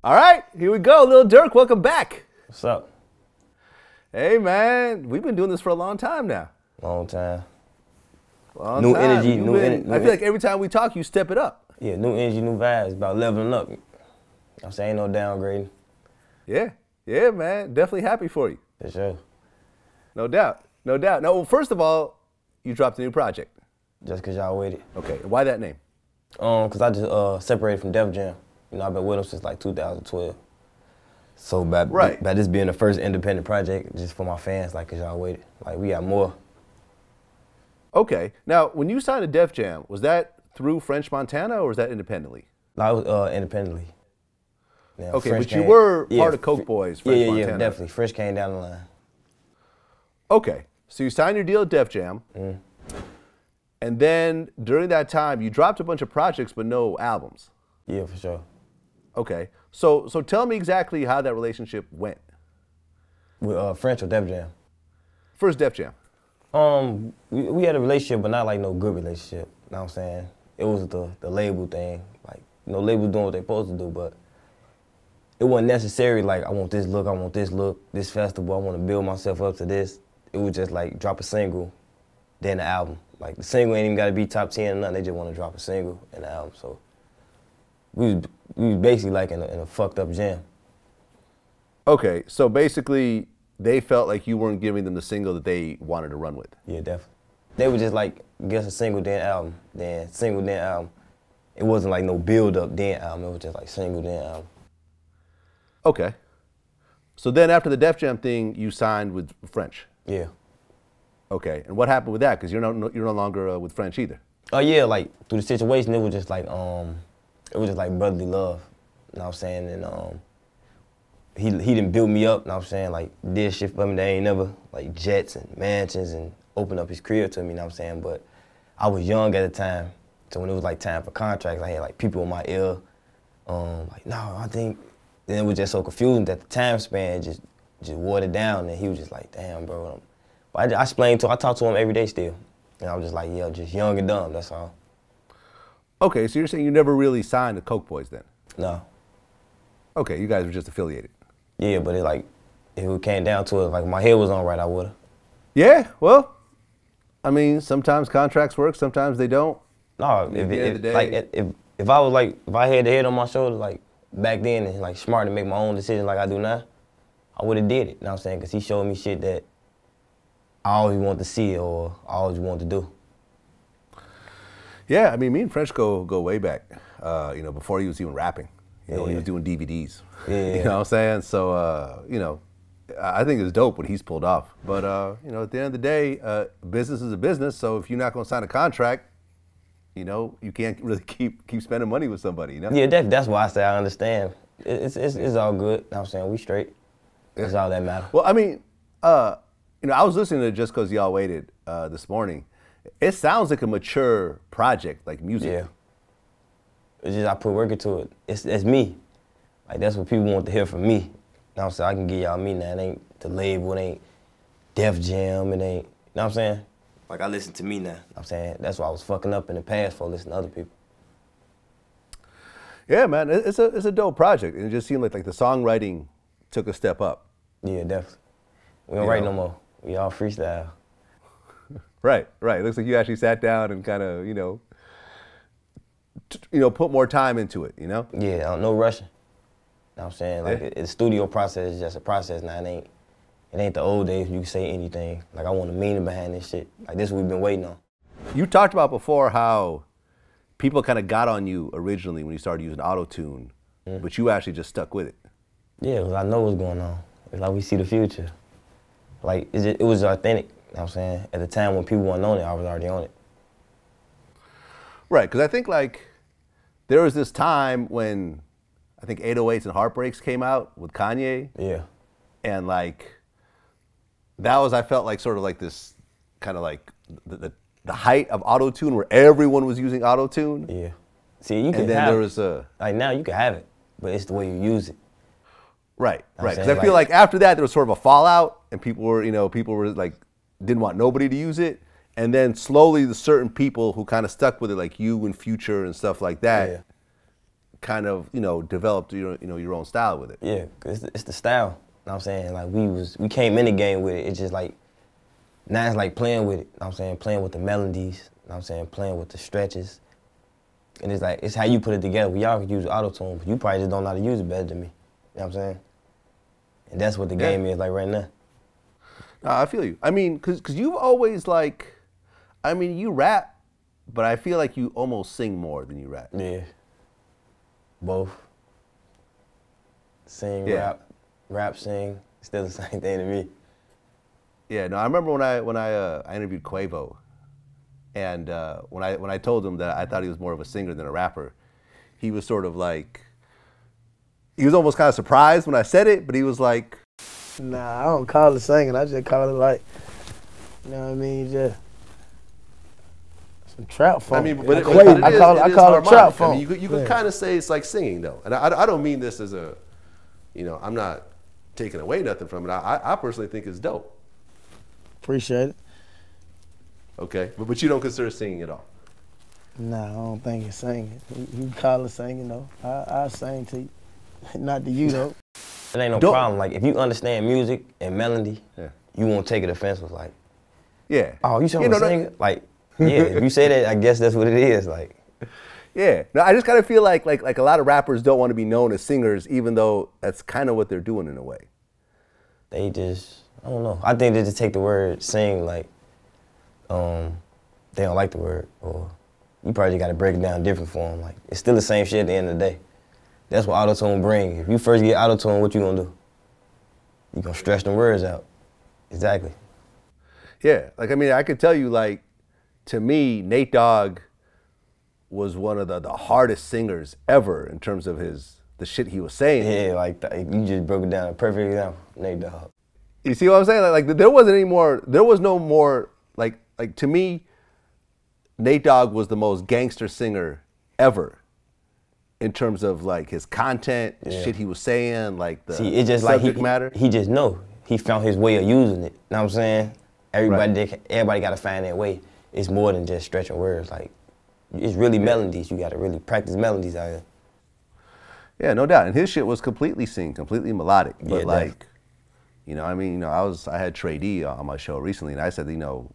All right, here we go. Lil Durk, welcome back. What's up? Hey, man. We've been doing this for a long time now. Long time. New energy, new energy. I feel like every time we talk, you step it up. Yeah, new energy, new vibes. About leveling up. I'm saying ain't no downgrading. Yeah, man. Definitely happy for you. For sure. No doubt. No doubt. Now, well, first of all, you dropped a new project. Just because y'all waited. Okay. Why that name? Because I just separated from Def Jam. You know, I've been with them since like 2012. So by this being the first independent project, just for my fans, like, because y'all waited. Like, we got more. Okay. Now, when you signed to Def Jam, was that through French Montana or was that independently? I was independently. Now, okay, French but you were part of Coke Boys, French Montana. Yeah, definitely. Fresh came down the line. Okay. So you signed your deal at Def Jam. And then during that time, you dropped a bunch of projects but no albums. Yeah, for sure. Okay. So tell me exactly how that relationship went. With French or Def Jam? First Def Jam. We had a relationship, but not like no good relationship. You know what I'm saying? It was the label thing. Like, you know, labels doing what they're supposed to do, but it wasn't necessary like, I want this look, this festival, I want to build myself up to this. It was just like drop a single, then the album. Like, the single ain't even got to be top 10 or nothing. They just want to drop a single and the album. So we was basically like in a fucked up jam. Okay, so basically they felt like you weren't giving them the single that they wanted to run with. Yeah, definitely. They were just like, guess a single, then album, then single, then album. It wasn't like no build up, then album. It was just like single, then album. Okay. So then after the Def Jam thing, you signed with French. Yeah. Okay, and what happened with that? Because you're no longer with French either. Oh yeah, like through the situation, it was just like brotherly love. You know what I'm saying? And he done built me up. You know what I'm saying? Like, did shit for me that ain't never, like jets and mansions, and opened up his career to me. You know what I'm saying? But I was young at the time, so when it was like time for contracts, I had like people in my ear, like, no, I think. Then it was just so confusing that the time span just watered down, and he was just like, damn, bro. But I explained to him, I talk to him every day still. And I was just like, yeah, just young and dumb, that's all. Okay, so you're saying you never really signed to Coke Boys then? No. Okay, you guys were just affiliated. Yeah, but if it came down to it, like my head was on right, I would've. Yeah, well, I mean, sometimes contracts work, sometimes they don't. No, if I had the head on my shoulder, like back then, and like smart to make my own decisions like I do now, I would've did it. You know what I'm saying? Because he showed me shit that I always wanted to see or I always wanted to do. Yeah, I mean, me and French go way back. You know, before he was even rapping. You know, when he was doing DVDs. Yeah. You know what I'm saying? So, you know, I think it's dope what he's pulled off. But, you know, at the end of the day, business is a business. So if you're not going to sign a contract, you know, you can't really keep spending money with somebody, you know? Yeah, that's why I say I understand. It's all good. You know what I'm saying? We straight. That's all that matters. Well, I mean, you know, I was listening to Just Cause Y'all Waited this morning. It sounds like a mature project, like music. Yeah. It's just I put work into it. It's me. Like, that's what people want to hear from me. You know what I'm saying? I can give y'all me now. It ain't the label, it ain't Def Jam, it ain't, you know what I'm saying? Like, I listen to me now. You know what I'm saying? That's why I was fucking up in the past for listening to other people. Yeah, man, it's a dope project. And it just seemed like the songwriting took a step up. Yeah, definitely. We don't write no more. We all freestyle. Right. It looks like you actually sat down and kind of, you know, put more time into it, you know? Yeah, no rushing. You know what I'm saying? Like, the studio process is just a process now. It ain't the old days when you can say anything. Like, I want a meaning behind this shit. Like, this is what we've been waiting on. You talked about before how people kind of got on you originally when you started using auto-tune, but you actually just stuck with it. Yeah, because I know what's going on. It's like we see the future. Like, it was authentic, you know what I'm saying? At the time when people weren't on it, I was already on it. Right, because I think, like, there was this time when I think 808s and Heartbreaks came out with Kanye. Yeah. And, like, that was, I felt like, sort of like this kind of like the height of auto-tune where everyone was using auto-tune. Yeah. See, you can have it. And then there was like, now you can have it, but it's the way you use it. Right, right. Because I feel like after that, there was sort of a fallout, and people were like, didn't want nobody to use it. And then slowly, the certain people who kind of stuck with it, like you and Future and stuff like that, kind of, you know, developed your own style with it. Yeah, cause it's the style. You know what I'm saying? Like we came in the game with it. It's just like now it's like playing with it. You know what I'm saying? Playing with the melodies. You know what I'm saying? Playing with the stretches. And it's like it's how you put it together. We all can use auto-tune, but you probably just don't know how to use it better than me. You know what I'm saying? And that's what the game is like right now. No, I feel you. I mean, cause you've always like, I mean, you rap, but I feel like you almost sing more than you rap. Yeah. Both. Sing, rap, sing. Still the same thing to me. Yeah. No, I remember when I interviewed Quavo, and when I told him that I thought he was more of a singer than a rapper, he was sort of like, he was almost kind of surprised when I said it, but he was like, nah, I don't call it singing. I just call it like, you know what I mean, just some trap funk. I mean, but I call it trap funk. I mean, you could kind of say it's like singing though, and I don't mean this as a, you know, I'm not taking away nothing from it. I personally think it's dope. Appreciate it. Okay, but you don't consider singing at all? Nah, I don't think it's singing. You can call it singing though. I sing to you. Not to you though. It ain't no problem. Like if you understand music and melody, you won't take it offensive. Like, oh, you talking about singing? Like, yeah, if you say that, I guess that's what it is. Like, yeah. No, I just kind of feel like a lot of rappers don't want to be known as singers, even though that's kind of what they're doing in a way. They just, I don't know. I think they just take the word sing like, they don't like the word, or you probably got to break it down different for them. Like, it's still the same shit at the end of the day. That's what auto-tune bring. If you first get auto-tune, what you gonna do? You gonna stretch them words out. Exactly. Yeah, like, I mean, I could tell you, like, to me, Nate Dogg was one of the hardest singers ever in terms of the shit he was saying. Yeah, like, you just broke it down. A perfect example, Nate Dogg. You see what I'm saying? Like there was no more, like to me, Nate Dogg was the most gangster singer ever. In terms of like his content, shit he was saying, like the subject matter. He just know. He found his way of using it. Know what I'm saying? Everybody got to find their way. It's more than just stretching words. Like, it's really melodies. You got to really practice melodies out here. Yeah, no doubt. And his shit was completely sing, completely melodic. But like, definitely. You know, I mean, you know, I had Trey D on my show recently, and I said, you know,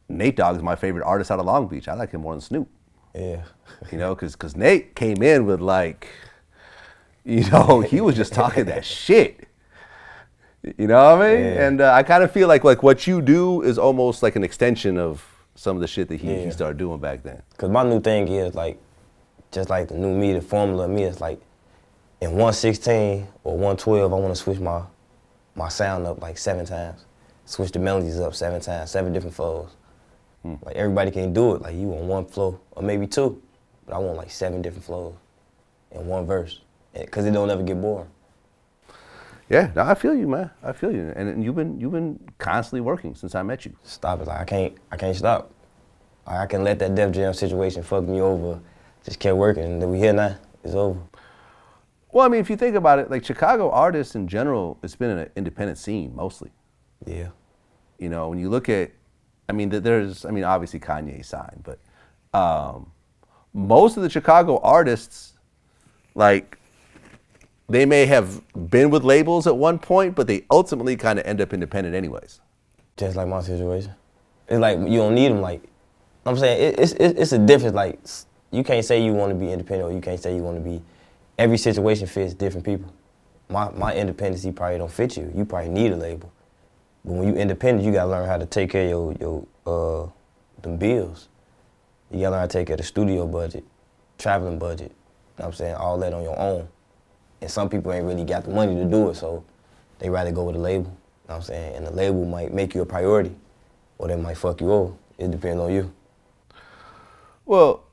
Nate Dogg is my favorite artist out of Long Beach. I like him more than Snoop. Yeah. You know, because Nate came in with like, you know, he was just talking that shit. You know what I mean? Yeah. And I kind of feel like what you do is almost like an extension of some of the shit that he started doing back then. Because my new thing is like, just like the new me, the formula of me is like, in 116 or 112, I want to switch my sound up like 7 times. Switch the melodies up 7 times, 7 different flows. Like everybody can do it. Like you want 1 flow or maybe 2, but I want like 7 different flows in 1 verse, because it don't ever get boring. Yeah, no, I feel you, man. I feel you, and you've been constantly working since I met you. Stop it! Like I can't stop. I can let that Def Jam situation fuck me over. Just kept working, and then we here now. It's over. Well, I mean, if you think about it, like Chicago artists in general, it's been an independent scene mostly. Yeah. You know, when you look at, I mean, obviously Kanye signed, but most of the Chicago artists, like, they may have been with labels at one point, but they ultimately kind of end up independent anyways. Just like my situation. It's like you don't need them. Like, I'm saying it's a difference. Like, you can't say you want to be independent, or you can't say you want to be. Every situation fits different people. My independency probably don't fit you. You probably need a label. But when you independent, you gotta learn how to take care of your them bills. You gotta learn how to take care of the studio budget, traveling budget. You know what I'm saying? All that on your own. And some people ain't really got the money to do it, so they rather go with a label. You know what I'm saying? And the label might make you a priority, or they might fuck you over. It depends on you. Well,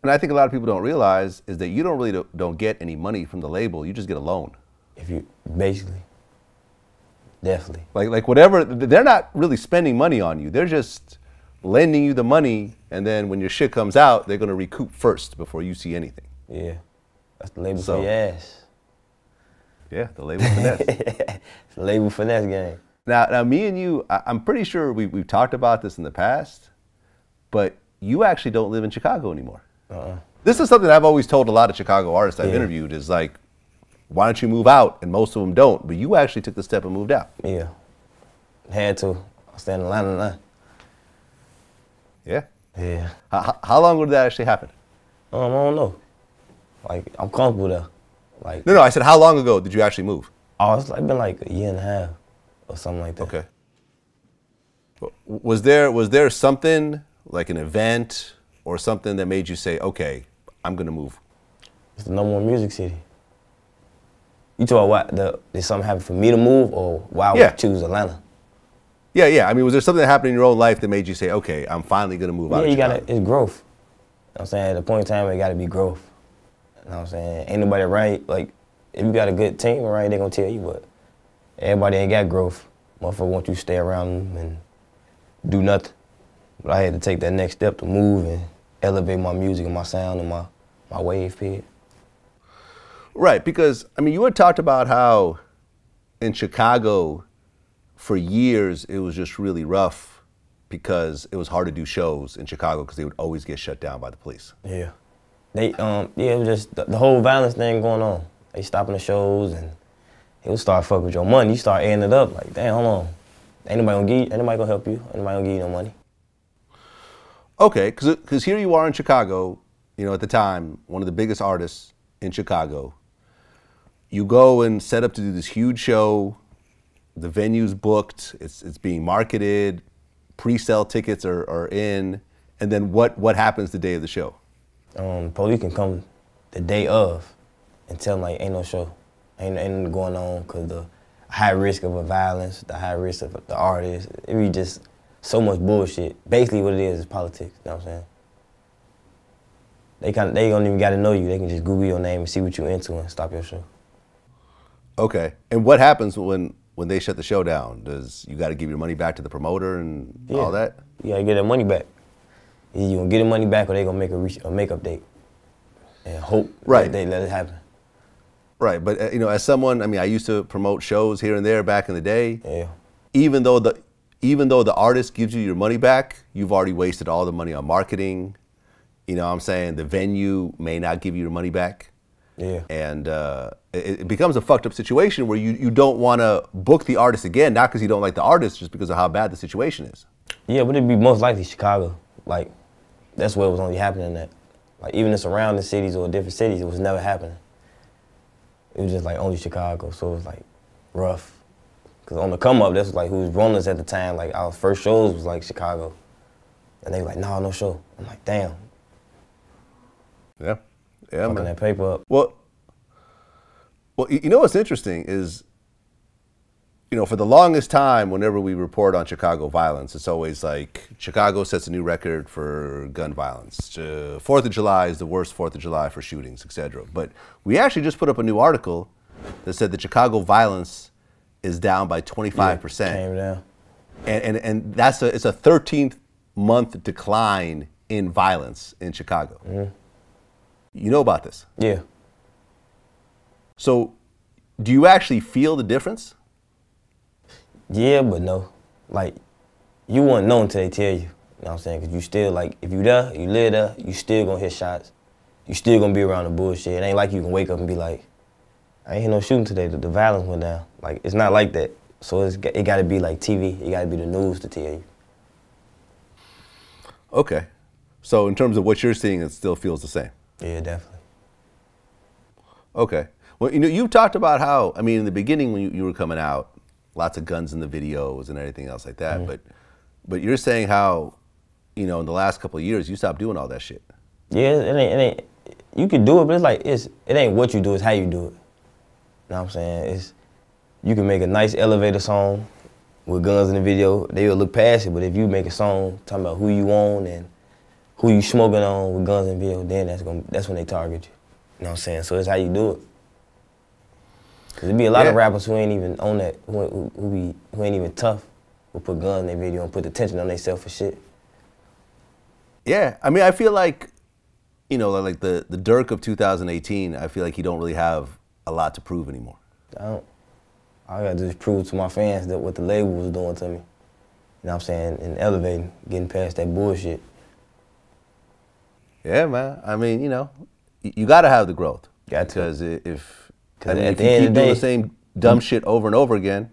and I think a lot of people don't realize is that you don't get any money from the label. You just get a loan. If you basically, definitely. Like whatever, they're not really spending money on you. They're just lending you the money, and then when your shit comes out, they're gonna recoup first before you see anything. Yeah, that's the label for your ass. Yeah, the label finesse. It's the label finesse game. Now, me and you, I'm pretty sure we've talked about this in the past, but you actually don't live in Chicago anymore. This is something I've always told a lot of Chicago artists I've interviewed is like, why don't you move out? And most of them don't, but you actually took the step and moved out. Yeah, had to. I stay in Atlanta now. Yeah? Yeah. How long ago did that actually happen? I don't know. Like, I'm comfortable there. Like, No, I said how long ago did you actually move? Oh, it's like been like a year and a half or something like that. Okay. Was there something, like an event or something that made you say, okay, I'm gonna move? It's the #1 music city. You talk about did something happen for me to move or why I would choose Atlanta? Yeah. I mean, was there something that happened in your own life that made you say, okay, I'm finally gonna move out of Chicago? It's growth. You know what I'm saying? At the point in time, it gotta be growth. You know what I'm saying? Ain't nobody right. Like, if you got a good team around you, they gonna tell you, but everybody ain't got growth. Motherfucker want you to stay around them and do nothing. But I had to take that next step to move and elevate my music and my sound and my wave period. Right, because, I mean, you had talked about how in Chicago, for years, it was just really rough because it was hard to do shows in Chicago because they would always get shut down by the police. Yeah. It was just the whole violence thing going on. They stopping the shows and it would start fucking with your money. You start adding it up like, damn, hold on. Ain't nobody gonna help you. Ain't nobody gonna give you no money. Okay, because here you are in Chicago, you know, at the time, one of the biggest artists in Chicago. You go and set up to do this huge show. The venue's booked. It's being marketed. Pre-sale tickets are in. And then what happens the day of the show? Police can come the day of and tell them, like, ain't no show. Ain't nothing going on because the high risk of a violence, the high risk of the artist. It be just so much bullshit. Basically what it is politics, you know what I'm saying? They don't even got to know you. They can just Google your name and see what you into and stop your show. Okay. And what happens when they shut the show down? You got to give your money back to the promoter and all that? You got to get that money back. Either you going to get the money back or they going to make a makeup date and hope that they let it happen. Right. But, you know, as someone, I mean, I used to promote shows here and there back in the day. Yeah. Even though the artist gives you your money back, you've already wasted all the money on marketing. You know what I'm saying? The venue may not give you your money back. Yeah. And it becomes a fucked up situation where you don't want to book the artist again, not because you don't like the artist, just because of how bad the situation is. Yeah, but it'd be most likely Chicago. Like, that's where it was only happening at. Like, even the surrounding cities or different cities, it was never happening. It was just like only Chicago, so it was like rough. Cause on the come up, that's like who was running us at the time. Like our first shows was like Chicago, and they were like, "Nah, no show." I'm like, "Damn." Yeah, fucking man. That paper up. Well, you know what's interesting is, you know, for the longest time, whenever we report on Chicago violence, it's always like Chicago sets a new record for gun violence. 4th of July is the worst 4th of July for shootings, etc. But we actually just put up a new article that said that Chicago violence is down by 25%. Yeah, came down. And it's a 13th month decline in violence in Chicago. Mm-hmm. You know about this? Yeah. So, do you actually feel the difference? Yeah, but no. Like, you won't know until they tell you. You know what I'm saying? Because you still, like, if you there, you live there, you still gonna hit shots. You still gonna be around the bullshit. It ain't like you can wake up and be like, I ain't hear no shooting today, the violence went down. Like, it's not like that. So it gotta be like TV, it gotta be the news to tell you. Okay. So in terms of what you're seeing, it still feels the same? Yeah, definitely. Okay. Well, you know, you talked about how, I mean, in the beginning when you were coming out, lots of guns in the videos and everything else like that. Mm-hmm. But you're saying how, you know, in the last couple of years, you stopped doing all that shit. Yeah, it ain't. You can do it, but it's like it ain't what you do, it's how you do it. You know what I'm saying? You can make a nice elevator song with guns in the video. They will look past it, but if you make a song talking about who you own and who you smoking on with guns in the video, then that's when they target you. You know what I'm saying? So it's how you do it. Cause there be a lot of rappers who ain't even on that, who ain't even tough, who put guns in their video and put the tension on themselves for shit. Yeah, I mean, I feel like, you know, like the Durk of 2018, I feel like he don't really have a lot to prove anymore. I don't. I gotta just prove to my fans that what the label was doing to me. You know what I'm saying? And elevating, getting past that bullshit. Yeah, man. I mean, you know, you got to have the growth. Got to. Because if At you the end keep of the doing day, the same dumb shit over and over again.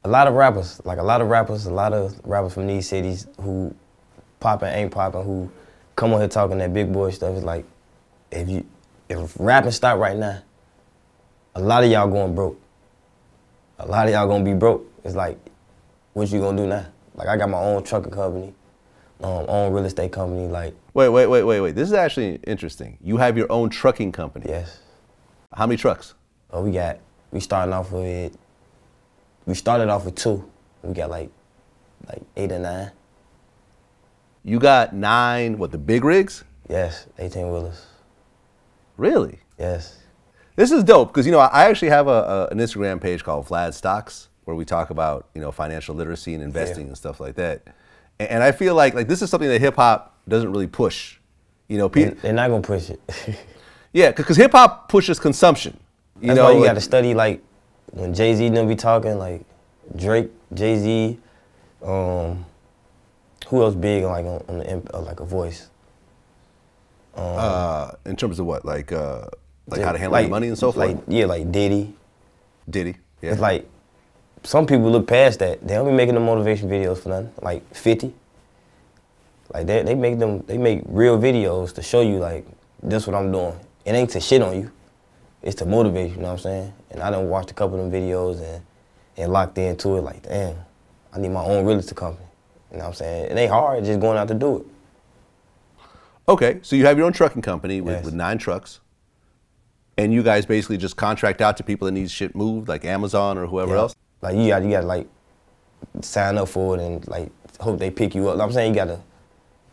A lot of rappers from these cities who popping, ain't popping, who come on here talking that big boy stuff. It's like, if rapping stop right now, a lot of y'all going broke. A lot of y'all gonna be broke. It's like, what you gonna do now? Like, I got my own trucking company, own real estate company. Like, wait. This is actually interesting. You have your own trucking company. yes. How many trucks? Oh, we started off with 2. We got like 8 or 9. You got 9, what, the big rigs? Yes, 18-wheelers. Really? Yes. This is dope because, you know, I actually have an Instagram page called Vlad Stocks where we talk about, you know, financial literacy and investing and stuff like that. And I feel like this is something that hip hop doesn't really push. You know, They're not gonna push it. Yeah, because hip hop pushes consumption. That's why you got to study, like, when Jay-Z done be talking, like Drake, Jay-Z, who else big like on the like a voice? In terms of what, like how to handle your money and so forth? Like Diddy. Diddy, yeah. It's like, some people look past that. They don't be making the motivation videos for nothing. Like 50. Like they make real videos to show you, like, this what I'm doing. It ain't to shit on you. It's to motivate you, you know what I'm saying? And I done watched a couple of them videos and locked into it, like, damn, I need my own real estate company. You know what I'm saying? It ain't hard, just going out to do it. Okay, so you have your own trucking company with, Yes. with 9 trucks. And you guys basically just contract out to people that need shit moved, like Amazon or whoever else? Like, you gotta like sign up for it and like hope they pick you up. You know what I'm saying? You gotta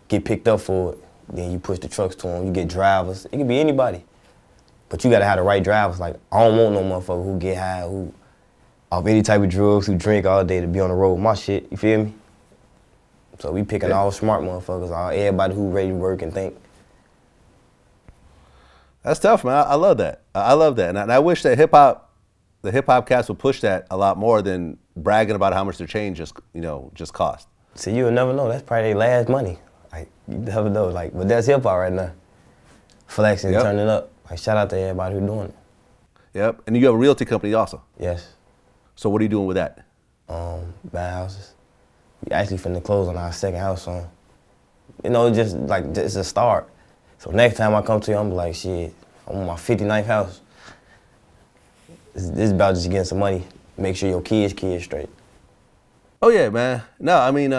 get picked up for it. Then you push the trucks to them. You get drivers. It can be anybody. But you gotta have the right drivers. Like, I don't want no motherfucker who get high, who off any type of drugs, who drink all day to be on the road with my shit. You feel me? So we picking all smart motherfuckers, everybody who ready to work and think. That's tough, man. I love that. I love that. And I wish that the hip hop cats would push that a lot more than bragging about how much their chain just cost. See, you'll never know. That's probably their last money. Like, you never know. Like, but that's hip hop right now. Flexing, turning up. Like, shout out to everybody who doing it. Yep. And you have a realty company also. Yes. So what are you doing with that? Buy houses. We actually finna close on our second house on. You know, just a start. So next time I come to you, I'm like, shit, I'm on my 59th house. This is about just getting some money. Make sure your kids straight. Oh yeah, man. No, I mean,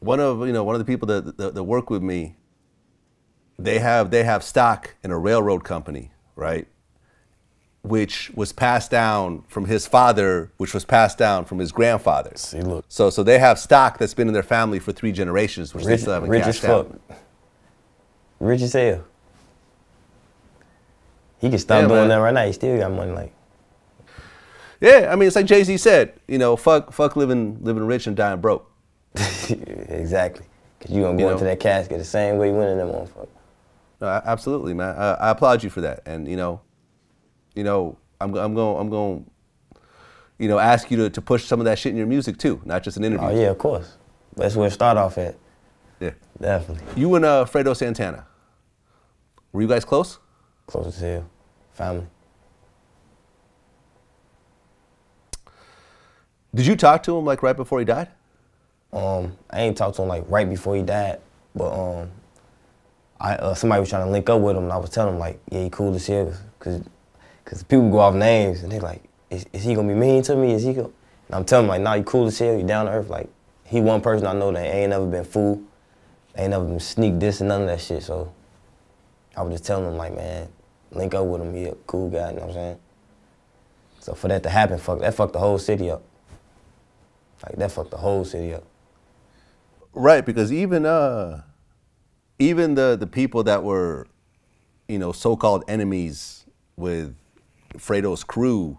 one of the people that work with me, they have stock in a railroad company, right? Which was passed down from his father, which was passed down from his grandfather. See, look. So they have stock that's been in their family for 3 generations, which they still haven't cashed out. Rich as hell. He can stop doing that right now. He still got money, like. Yeah, I mean, it's like Jay-Z said, you know, fuck living rich and dying broke. Exactly. Because you're going to go into that casket the same way you went in that motherfucker. No, absolutely, man. I applaud you for that. And, I'm going to ask you to push some of that shit in your music too, not just an interview. Oh, yeah, of course. That's where it start off at. Yeah. Definitely. You and Fredo Santana, were you guys close? Close as hell. Family. Did you talk to him like right before he died? I ain't talked to him like right before he died, but somebody was trying to link up with him, and I was telling him like, yeah, he cool as hell, cause people go off names, and they like, is he gonna be mean to me? Is he gonna? And I'm telling him like, nah, you cool as hell, you down to earth. Like, he one person I know that ain't never been fooled, ain't never been sneak this and none of that shit. So I was just telling him like, man, link up with him, he a cool guy, you know what I'm saying? So for that to happen, that fucked the whole city up. Like, that fucked the whole city up. Right, because even the people that were, so-called enemies with Fredo's crew,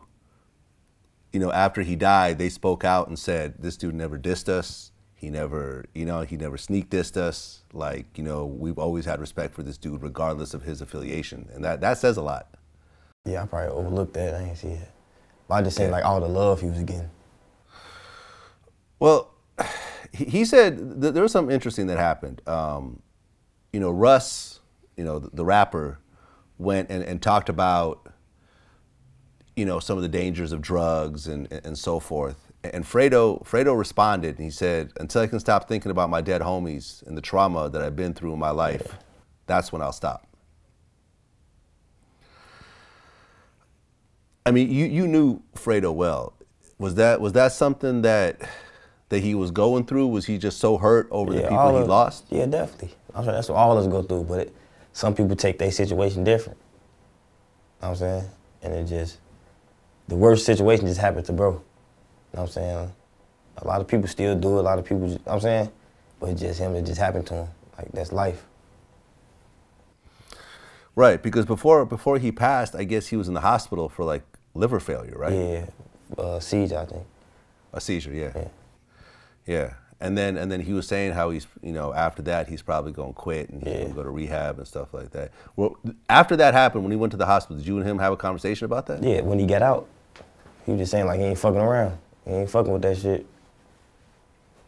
after he died, they spoke out and said, this dude never dissed us. He never sneak dissed us. Like, we've always had respect for this dude regardless of his affiliation. And that says a lot. Yeah, I probably overlooked that. I didn't see it. But I just saying, like, all the love he was getting. Well, he said that there was something interesting that happened. Russ, the rapper, went and talked about, some of the dangers of drugs and so forth. And Fredo responded, and he said, "Until I can stop thinking about my dead homies and the trauma that I've been through in my life, that's when I'll stop." I mean, you knew Fredo well. Was that something that he was going through? Was he just so hurt over the people he lost? Yeah, definitely. I'm sure that's what all of us go through, but some people take their situation different. You know what I'm saying? And it just, the worst situation just happened to bro. You know what I'm saying? A lot of people still do it, a lot of people, you know what I'm saying? But it's just him, it just happened to him. Like, that's life. Right, because before he passed, I guess he was in the hospital for like liver failure, right? Yeah, seizure, I think. A seizure, yeah. And then he was saying how he's, after that he's probably gonna quit and he's gonna go to rehab and stuff like that. Well, after that happened, when he went to the hospital, did you and him have a conversation about that? Yeah, when he got out, he was just saying like he ain't fucking around. He ain't fucking with that shit.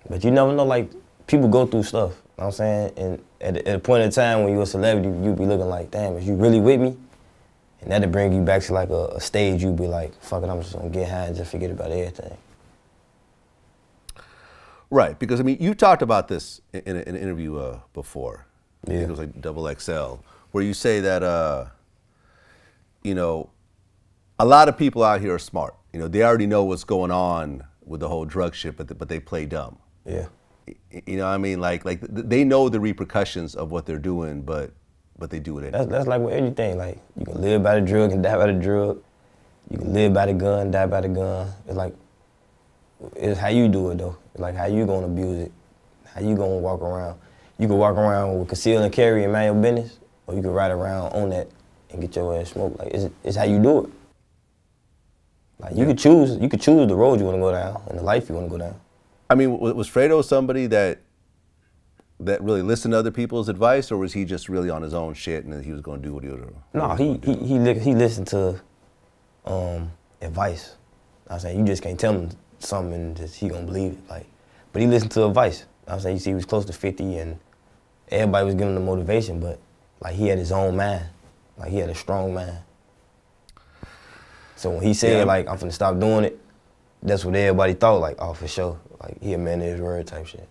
But you never know, like, people go through stuff, you know what I'm saying? And at a point in time when you're a celebrity, you be looking like, damn, is you really with me? And that'll bring you back to like a stage, you be like, fuck it, I'm just gonna get high and just forget about everything. Right, because I mean, you talked about this in an interview before. Yeah. I think it was like Double XL, where you say that, a lot of people out here are smart. They already know what's going on with the whole drug shit, but they play dumb. Yeah. You know what I mean? Like they know the repercussions of what they're doing, but they do it anyway. That's like with anything. Like, you can live by the drug and die by the drug. You can live by the gun, die by the gun. It's how you do it though. It's like how you gonna abuse it, how you gonna walk around. You can walk around with conceal and carry and mind your business, or you can ride around on that and get your ass smoked. Like, it's how you do it. Like, you could choose the road you wanna go down and the life you wanna go down. I mean, was Fredo somebody that really listened to other people's advice, or was he just really on his own shit and he was gonna do what he was doing? No, he listened to advice. I'm saying, you just can't tell him something and just he gonna believe it. Like, but he listened to advice. I'm saying, you see, he was close to 50 and everybody was giving him the motivation, but like, he had his own mind. Like, he had a strong mind. So when he said like, I'm finna stop doing it, that's what everybody thought, like, oh, for sure. Like, he a man of his word type shit.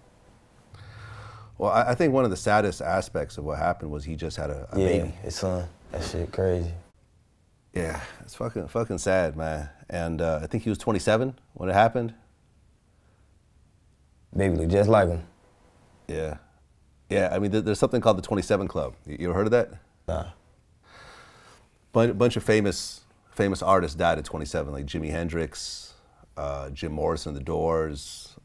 Well, I think one of the saddest aspects of what happened was he just had a baby. His son. That shit crazy. Yeah, it's fucking sad, man. And I think he was 27 when it happened. Baby look just like him. Yeah. Yeah, I mean, there's something called the 27 Club. You ever heard of that? Nah. Bunch of famous artists died at 27, like Jimi Hendrix, Jim Morrison, The Doors,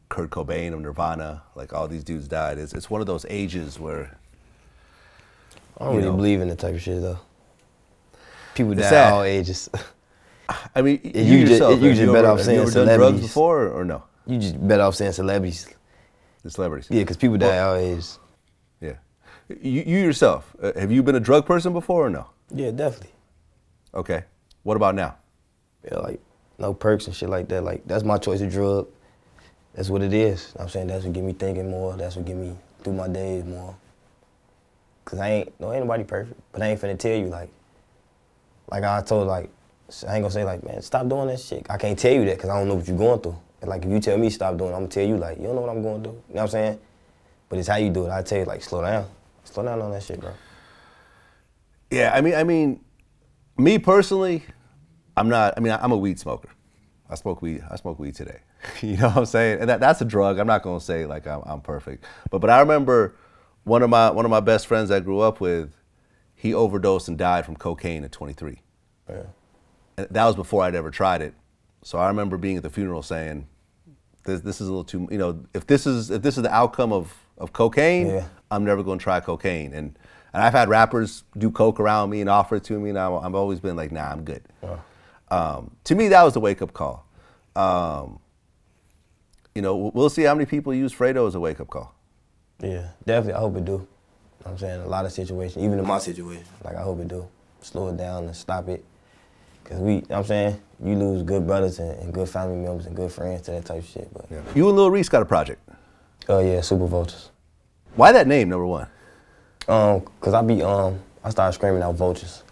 Kurt Cobain of Nirvana. Like, all these dudes died. It's one of those ages where I don't really believe in that type of shit though. People die at all ages. I mean, you yourself, you just better off saying have you ever celebrities. done drugs before or no? You just better off saying celebrities. The celebrities. Yeah, because people die at all ages. Yeah. You yourself, have you been a drug person before or no? Yeah, definitely. Okay. What about now? Yeah, like, no perks and shit like that. Like, that's my choice of drug. That's what it is. I'm saying, that's what get me thinking more. That's what get me through my days more. Cause ain't nobody perfect, but I ain't finna tell you like I told, like, I ain't gonna say like, man, stop doing that shit. I can't tell you that cause I don't know what you're going through. And like, if you tell me stop doing it, I'm gonna tell you like, you don't know what I'm going through. You know what I'm saying? But it's how you do it. I tell you like, slow down on that shit, bro. Yeah, I mean, me personally, I'm a weed smoker. I smoke weed today. You know what I'm saying? And that's a drug. I'm not gonna say like I'm perfect, but I remember one of my best friends I grew up with, he overdosed and died from cocaine at 23. Yeah. And that was before I'd ever tried it. So I remember being at the funeral saying, this is a little too, if this is the outcome of cocaine, I'm never gonna try cocaine. And I've had rappers do coke around me and offer it to me, and I've always been like, nah, I'm good. To me, that was the wake-up call. We'll see how many people use Fredo as a wake-up call. Yeah, definitely, I hope it do. You know what I'm saying? A lot of situations, even in my situation, like, I hope it do. Slow it down and stop it. Cause you know what I'm saying? You lose good brothers and good family members and good friends to that type of shit. But you and Lil Reese got a project. Oh yeah, Super Vultures. Why that name, number one? Cause I started screaming out vultures,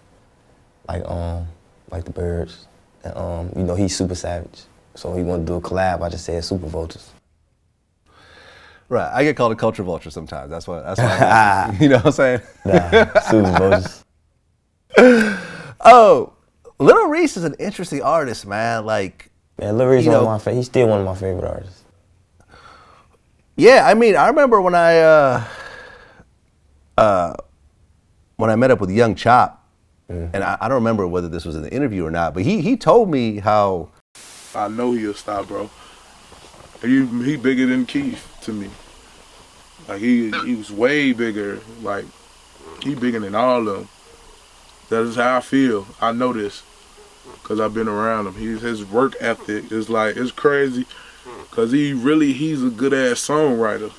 like the birds, and you know he's super savage, so he wanted to do a collab. I just said Super Vultures. Right, I get called a culture vulture sometimes. That's why. You know what I'm saying? Nah, Super Vultures. Oh, Lil Reese is an interesting artist, man. Like, man, Lil Reese he's still one of my favorite artists. Yeah, I mean, I remember when I met up with Young Chop, and I don't remember whether this was in the interview or not, but he told me how. I know he'll stop, bro. He bigger than Keith to me. Like he was way bigger. Like he bigger than all of them. That is how I feel. I know this because I've been around him. His work ethic is like, it's crazy because he's a good ass songwriter.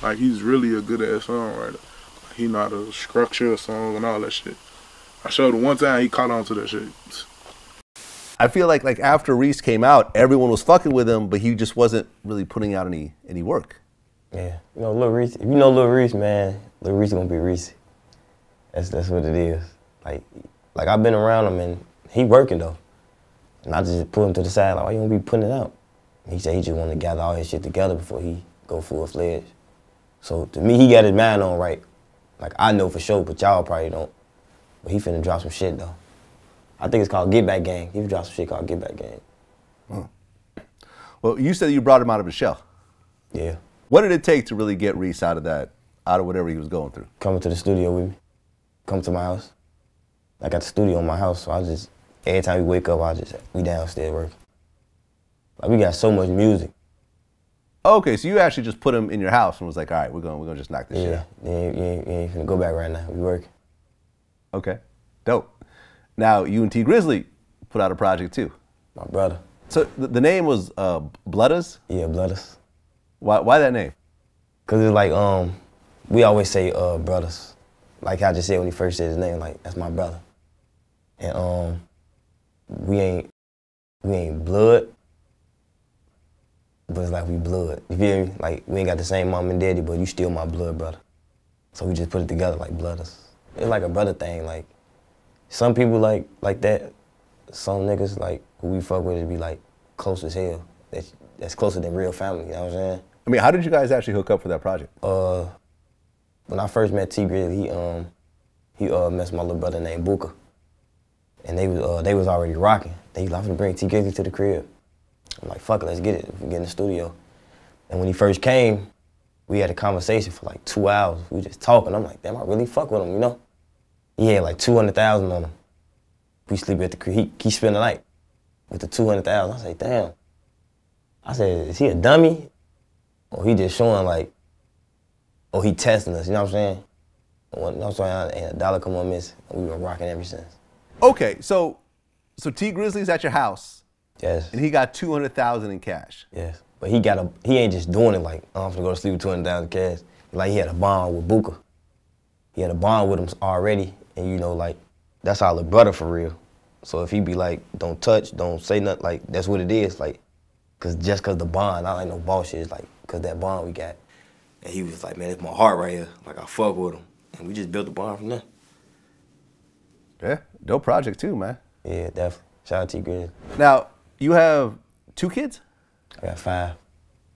Like he's really a good ass songwriter. He know how to structure a song and all that shit. I showed him one time, he caught on to that shit. I feel like after Reese came out, everyone was fucking with him, but he just wasn't really putting out any work. Yeah, you know Lil Reese. If you know Lil Reese, man, Lil Reese gonna be Reese. That's what it is. Like I've been around him and he working though, and I just put him to the side like, why you gonna be putting it out? He said he just want to gather all his shit together before he go full-fledged. So to me, he got his mind on right. Like I know for sure, but y'all probably don't. But he finna drop some shit though. I think it's called Get Back Gang. He dropped some shit called Get Back Gang. Well, you said you brought him out of his shell. Yeah. What did it take to really get Reese out of whatever he was going through? Coming to the studio with me. Come to my house. I got the studio in my house, so every time we wake up, we downstairs working. Like we got so much music. Okay, so you actually just put him in your house and was like, all right, we're gonna just knock this shit out. Yeah, you ain't finna go back right now. We working. Okay, dope. Now you and T Grizzly put out a project too. My brother. So the name was Blooders? Yeah, Blooders. Why that name? Cause it's like we always say brothers. Like I just said when he first said his name, like that's my brother. And we ain't blood, but it's like we blood. You feel me? Like we ain't got the same mom and daddy, but you still my blood brother. So we just put it together like Blooders. It's like a brother thing. Like some people like that. Some niggas like who we fuck with it be like close as hell. That's closer than real family. You know what I'm saying? I mean, how did you guys actually hook up for that project? When I first met T Grizzly, he met my little brother named Booker, and they was already rocking. They was like, I'm gonna bring T Grizzly to the crib. I'm like, fuck it, let's get it. We get in the studio. And when he first came, we had a conversation for like 2 hours. We just talking. I'm like, damn, I really fuck with him, you know? He had like 200,000 on him. We sleep at the crib. He spent the night with the 200,000. I say, damn. I said, is he a dummy? Or he just showing like, or he testing us, you know what I'm saying? I'm saying, ain't a dollar come on miss. We've been rocking ever since. Okay, so T Grizzly's at your house. Yes. And he got 200,000 in cash. Yes. But he ain't just doing it like, I'm gonna go to sleep with 200,000 cash. Like he had a bond with Booker. He had a bond with him already, and you know, like, that's our little brother for real. So if he be like, don't touch, don't say nothing, like, that's what it is, like, just cause the bond, not like no bullshit, it's like, cause that bond we got. And he was like, man, it's my heart right here. Like, I fuck with him. And we just built the bond from there. Yeah, dope project too, man. Yeah, definitely. Shout out to T Grizzly. Now, you have 2 kids? I got 5.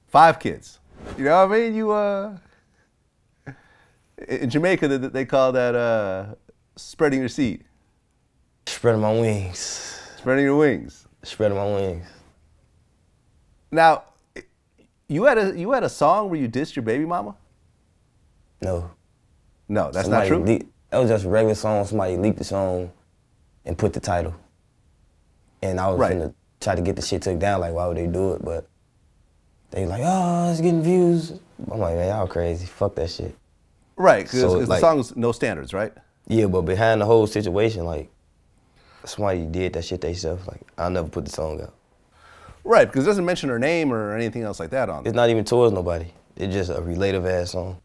5 kids. You know what I mean? You, in Jamaica, they call that spreading your seed. Spreading my wings. Spreading your wings. Spreading my wings. Now, you had a song where you dissed your baby mama? No. No, that's not true? That was just a regular song. Somebody leaked the song and put the title. And I was finna try to get the shit took down, like, why would they do it? But they like, oh, it's getting views. I'm like, man, y'all crazy. Fuck that shit. Right, because So, the like, song's No Standards, right? Yeah, but behind the whole situation, like, somebody did that shit themselves. Like, I'll never put the song out. Right, because it doesn't mention her name or anything else like that on it. It's not even towards nobody. It's just a relative ass song.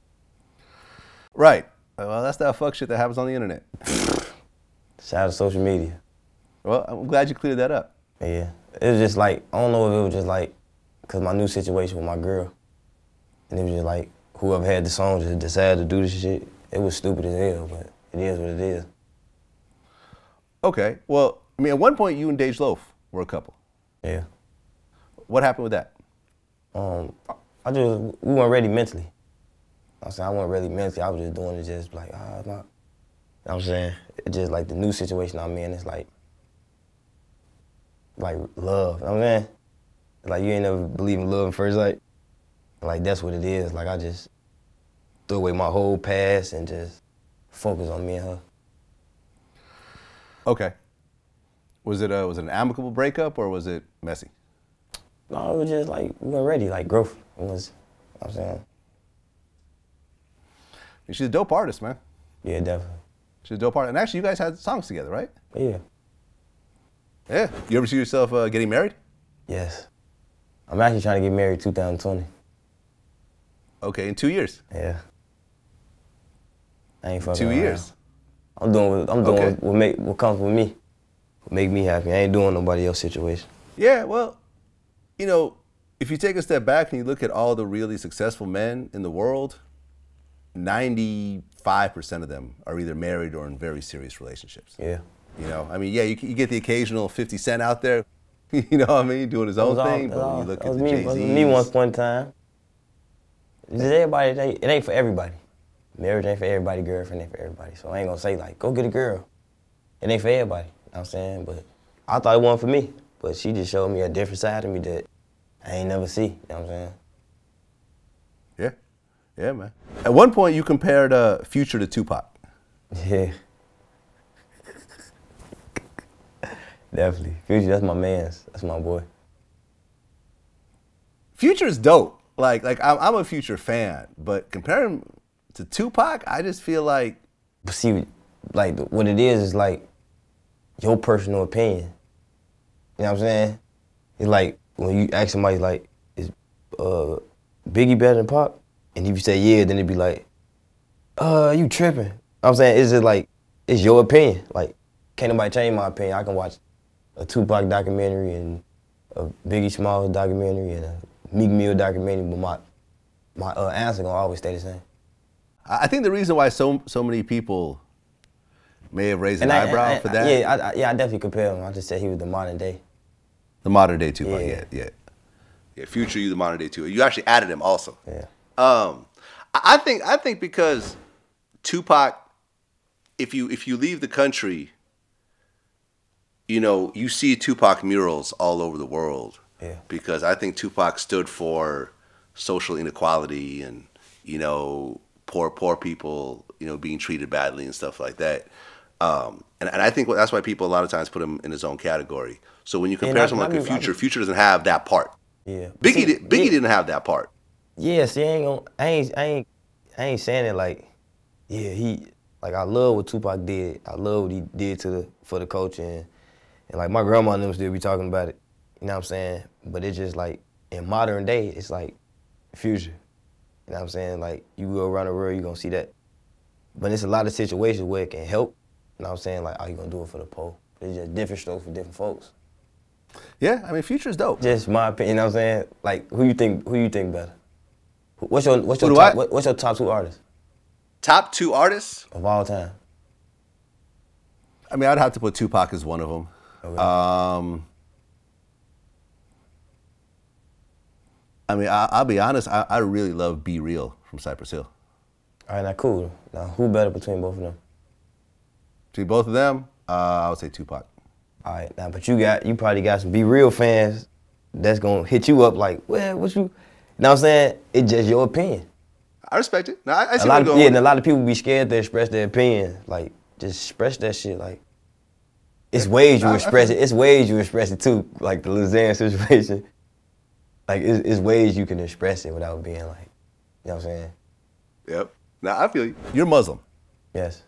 Right. Well, that's that fuck shit that happens on the internet. Shout out to social media. Well, I'm glad you cleared that up. Yeah. It was just like, I don't know if it was just like, because my new situation with my girl. And it was just like, whoever had the song just decided to do this shit. It was stupid as hell, but it is what it is. Okay, well, I mean, at one point you and Dej Loaf were a couple. Yeah. What happened with that? We weren't ready mentally. I wasn't really mentally. I was just doing it just like, not. You know what I'm saying? It's just like the new situation I'm in, it's like love. You know what I'm saying? Like you ain't never believe in love at first sight. Like that's what it is. Like I just threw away my whole past and just focus on me and her. Okay. Was it an amicable breakup or was it messy? No, it was just like we weren't ready. Like growth. It was. You know what I'm saying. She's a dope artist, man. Yeah, definitely. She's a dope artist. And actually, you guys had songs together, right? Yeah. Yeah. You ever see yourself getting married? Yes. I'm actually trying to get married 2020. Okay, in 2 years. Yeah. I ain't fucking 2 around. years. I'm doing Okay. what comes with me. What make me happy. I ain't doing nobody else's situation. Yeah, well, you know, if you take a step back and you look at all the really successful men in the world, 95% of them are either married or in very serious relationships. Yeah. You know, I mean, yeah, you get the occasional 50 Cent out there, you know what I mean, doing his own thing, but when you look at the Jay-Z's. It was me once upon a time. Just everybody, it ain't for everybody. Marriage ain't for everybody, girlfriend ain't for everybody. So I ain't gonna say like, go get a girl. It ain't for everybody, you know what I'm saying? But I thought it wasn't for me. But she just showed me a different side of me that I ain't never see, you know what I'm saying? Yeah, yeah, man. At one point you compared Future to Tupac. Yeah. Definitely. Future, that's my man's. That's my boy. Future's dope. Like I'm a Future fan, but comparing him to Tupac, I just feel like. But see, like what it is like your personal opinion. You know what I'm saying? It's like when you ask somebody like, is Biggie better than Pac? And if you say yeah, then it'd be like, you tripping. You know what I'm saying? It's just like, it's your opinion. Like, can't nobody change my opinion. I can watch a Tupac documentary and a Biggie Smalls documentary and a Meek Mill documentary, but my answer gonna always stay the same. I think the reason why so many people may have raised an eyebrow for that. Yeah, I definitely compare him. I just said he was the modern day. The modern day Tupac, yeah. Future, you the modern day Tupac. You actually added him also. Yeah. I think because Tupac, if you leave the country, you know, you see Tupac murals all over the world. Yeah. Because I think Tupac stood for social inequality and, you know, poor people, you know, being treated badly and stuff like that. And I think that's why people a lot of times put him in his own category. So when you compare someone like a Future doesn't have that part. Yeah. Biggie didn't have that part. Yeah, see, I ain't saying it like, yeah, I love what Tupac did. I love what he did for the culture and like my grandma and them still be talking about it. You know what I'm saying? But it's just like in modern day, it's like Future. You know what I'm saying? Like you go around the world, you gonna see that. But it's a lot of situations where it can help. You know what I'm saying? Like, how you gonna do it for the poor? It's just different strokes for different folks. Yeah, I mean, Future's dope. Just my opinion. You know what I'm saying? Like, who you think better? What's your top two artists? Top two artists of all time. I mean, I'd have to put Tupac as one of them. Okay. I mean, I'll be honest. I really love Be Real from Cypress Hill. All right, now cool. Now, who better between both of them? Between both of them, I would say Tupac. All right, now, but you probably got some Be Real fans that's gonna hit you up like, well, what you? You know what I'm saying? It's just your opinion. I respect it. No, I see and a lot of people be scared to express their opinion. Like, just express that shit. Like, it's ways you express it. It's ways you express it too. Like the Lizanne situation. Like, it's ways you can express it without being like, you know what I'm saying? Yep. Now, I feel you. You're Muslim. Yes.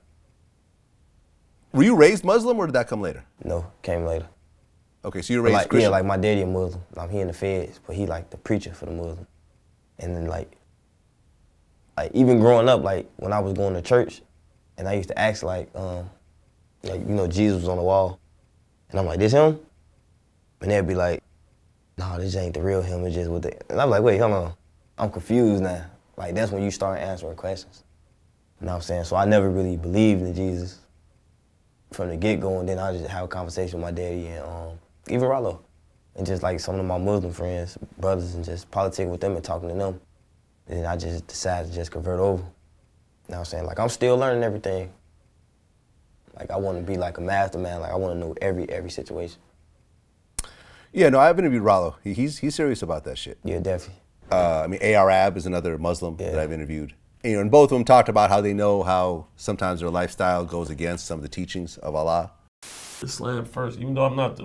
Were you raised Muslim or did that come later? No, came later. Okay, so you were raised Christian? Yeah, like my daddy a Muslim. He in the feds, but he like the preacher for the Muslim. And then like even growing up, like when I was going to church, and I used to ask like you know, Jesus was on the wall. And I'm like, this him? And they'd be like, no, this ain't the real him, it's just what they. And I'm like, wait, hold on. I'm confused now. Like, that's when you start answering questions. You know what I'm saying? So I never really believed in Jesus from the get-go, and then I just have a conversation with my daddy and even Rollo. And just like some of my Muslim friends, brothers, and just politicking with them and talking to them. And I just decided to just convert over. You know what I'm saying? Like, I'm still learning everything. Like, I want to be like a mastermind. Like, I want to know every situation. Yeah, no, I've interviewed Rollo. He's serious about that shit. Yeah, definitely. I mean, Arab is another Muslim that I've interviewed. And, you know, and both of them talked about how they know how sometimes their lifestyle goes against some of the teachings of Allah. Islam first, even though I'm not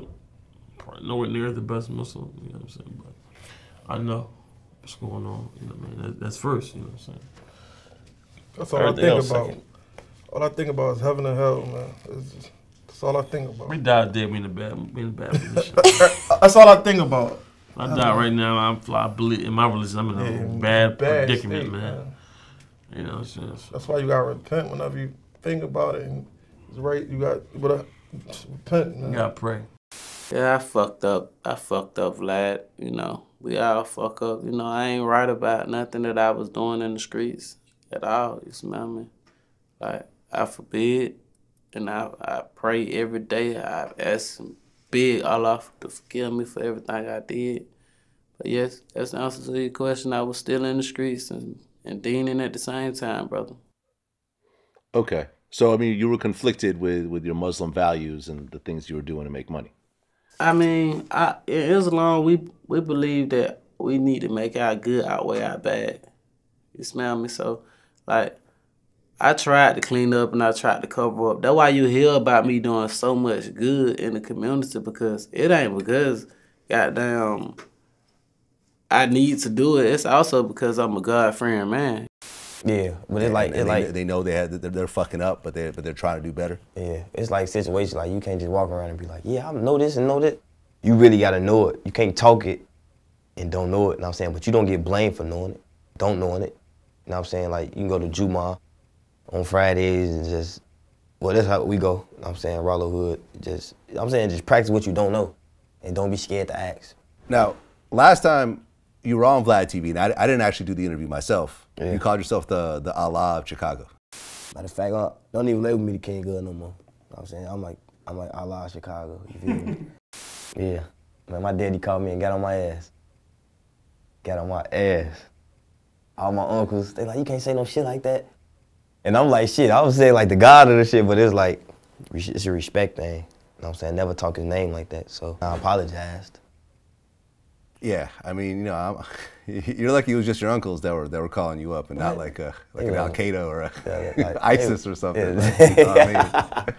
nowhere near the best Muslim, you know what I'm saying? But I know what's going on, you know what I mean? That's first, you know what I'm saying? That's all I think about. Second. All I think about is heaven and hell, man. That's all I think about. We died dead, we in a bad position. That's all I think about. I die right now, I believe in my religion, I'm in a bad predicament, state, man. You know what I'm saying? That's why you gotta repent whenever you think about it, and it's right, you gotta repent, man. You gotta pray. Yeah, I fucked up, Vlad, you know. We all fuck up, you know. I ain't right about nothing that I was doing in the streets at all, you smell me? Like, I forbid, and I pray every day. I ask him big Allah to forgive me for everything I did. But yes, that's the answer to your question. I was still in the streets and deaning at the same time, brother. Okay. So, I mean, you were conflicted with your Muslim values and the things you were doing to make money. I mean, in Islam, we believe that we need to make our good outweigh our bad. You smell me? So, like, I tried to clean up and I tried to cover up. That's why you hear about me doing so much good in the community, because it ain't because, goddamn, I need to do it. It's also because I'm a God-fearing man. Yeah, but it's like they know they're fucking up, but they're trying to do better. Yeah, it's like situations like you can't just walk around and be like, yeah, I know this and know that. You really gotta know it. You can't talk it and don't know it. You know what I'm saying? But you don't get blamed for knowing it, don't knowing it. You know what I'm saying? Like, you can go to Juma on Fridays and just, well, that's how we go. You know what I'm saying? Rollo Hood. Just, I'm saying, just practice what you don't know and don't be scared to ask. Now, last time you were on Vlad TV, and I didn't actually do the interview myself. Yeah. You called yourself the Allah of Chicago. Matter of fact, don't even label me the King Good no more. You know what I'm saying? I'm like Allah of Chicago. You feel me? Yeah. Man, my daddy called me and got on my ass. Got on my ass. All my uncles, they like, you can't say no shit like that. And I'm like, shit, I would say like the God of the shit, but it's like, it's a respect thing. You know what I'm saying? Never talk his name like that, so I apologized. Yeah, I mean, you know, you're lucky it was just your uncles that were calling you up and not like an Al Qaeda or like ISIS or something. Yeah. Like, you know what I mean?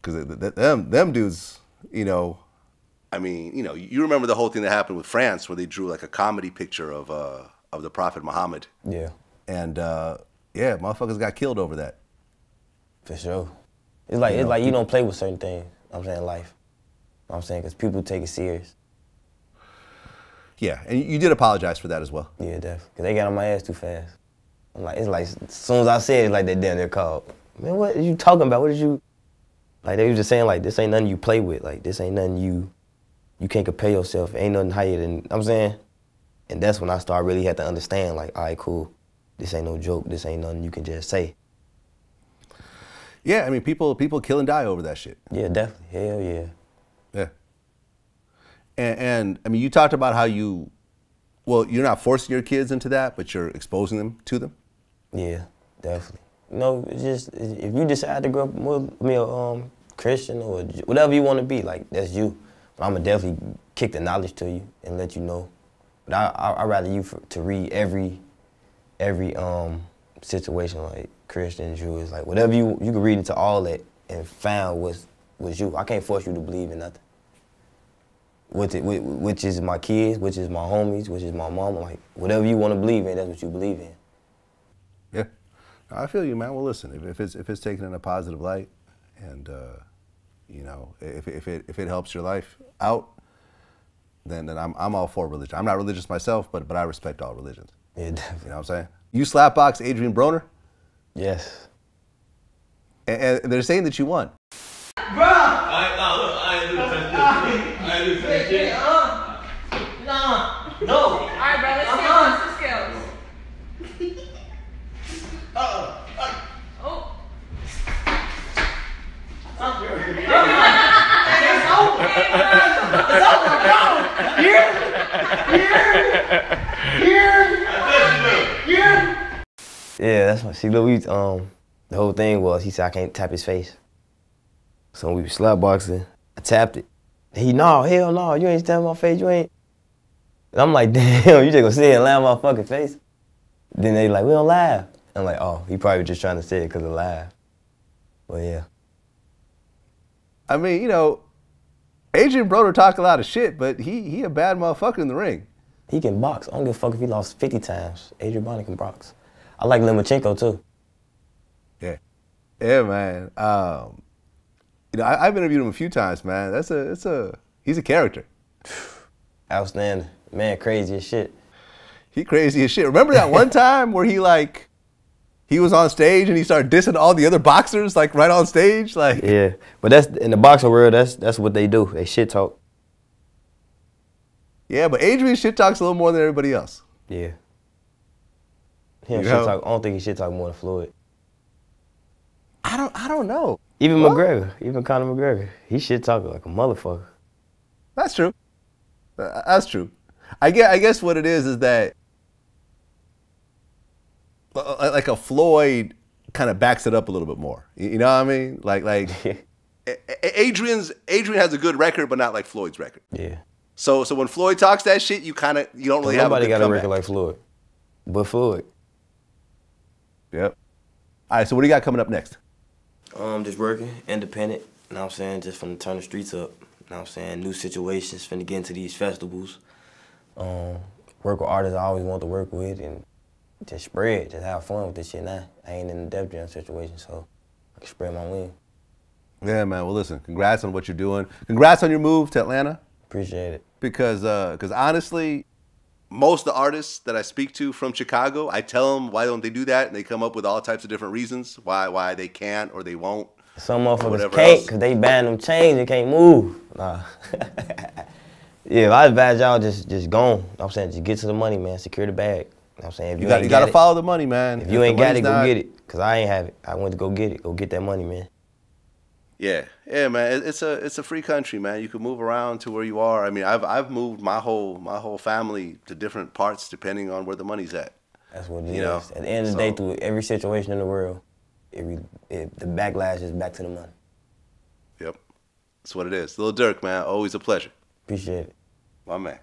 Because them dudes, you know, I mean, you know, you remember the whole thing that happened with France where they drew like a comedy picture of the Prophet Muhammad. Yeah. And yeah, motherfuckers got killed over that. For sure. It's like you don't play with certain things. I'm saying in life. I'm saying because people take it serious. Yeah, and you did apologize for that as well. Yeah, definitely. Because they got on my ass too fast. I'm like, it's like, as soon as I said it, it's like they damn near called. Man, what are you talking about? What did you, like they was just saying like, this ain't nothing you play with. Like, this ain't nothing you can't compare yourself. Ain't nothing higher than, I'm saying. And that's when I started really had to understand like, all right, cool. This ain't no joke. This ain't nothing you can just say. Yeah, I mean, people kill and die over that shit. Yeah, definitely. Hell yeah. Yeah. And I mean, you talked about how you're not forcing your kids into that, but you're exposing them to them. Yeah, definitely. You know, it's just, if you decide to grow up Christian or whatever you want to be, like, that's you. But I'm going to definitely kick the knowledge to you and let you know. But I'd rather you to read every situation, like Christian, Jewish, like whatever you can read into all that and find was you. I can't force you to believe in nothing. Which is my kids, which is my homies, which is my mama, like whatever you want to believe in, that's what you believe in. Yeah, I feel you, man. Well, listen, if it's taken in a positive light, and you know, if it helps your life out, then I'm all for religion. I'm not religious myself, but I respect all religions. Yeah, definitely. You know what I'm saying? You slapbox Adrian Broner? Yes. And they're saying that you won. Bruh! I ain't do the same shit. I ain't do the same shit. No. Alright, bro, let's see your skills. Yeah, that's what. See, Lil Reese, the whole thing was he said I can't tap his face. So when we were slap boxing, I tapped it. No, hell no, you ain't tapping my face, you ain't. And I'm like, damn, you just gonna sit here and laugh my fucking face? Then they like, we don't laugh. I'm like, oh, he probably just trying to say it because of laugh. But yeah. I mean, you know, Adrian Broner talk a lot of shit, but he a bad motherfucker in the ring. He can box. I don't give a fuck if he lost 50 times. Adrian Broner can box. I like Lomachenko too. Yeah. Yeah, man. You know, I've interviewed him a few times, man. He's a character. Outstanding. Man, crazy as shit. He crazy as shit. Remember that one time where he was on stage and he started dissing all the other boxers, like right on stage? Like, yeah, but that's in the boxing world, that's what they do. They shit talk. Yeah, but Adrian shit talks a little more than everybody else. Yeah. He don't shit talk. I don't think he shit talk more than Floyd. I don't know. Even McGregor, even Conor McGregor, he shit talking like a motherfucker. That's true. That's true. I guess what it is that like a Floyd kind of backs it up a little bit more. You know what I mean? Like Adrian has a good record, but not like Floyd's record. Yeah. So when Floyd talks that shit, you don't really have a good nobody got a record comeback. like Floyd, but Floyd. Yep. All right. So what do you got coming up next? Just working, independent. You know what I'm saying? Just finna turn the streets up. You know what I'm saying? New situations, finna get into these festivals. Work with artists I always want to work with and just spread, just have fun with this shit now. I ain't in a Def Jam situation, so I can spread my wings. Yeah, man. Well, listen, congrats on what you're doing. Congrats on your move to Atlanta. Appreciate it. Because honestly, most of the artists that I speak to from Chicago, I tell them, why don't they do that? And they come up with all types of different reasons why they can't or they won't. Some motherfuckers can't because they ban them chains and can't move. Nah. Yeah, if I advise y'all, just go. You know what I'm saying? Just get to the money, man. Secure the bag. You know what I'm saying? If you got to follow the money, man. If you ain't got it, go get it. Because I ain't have it. I went to go get it. Go get that money, man. Yeah, man. It's a free country, man. You can move around to where you are. I mean, I've moved my whole family to different parts depending on where the money's at. That's what it is. At the end of the day, through every situation in the world, the backlash is back to the money. Yep, that's what it is. Lil Durk, man. Always a pleasure. Appreciate it. My man.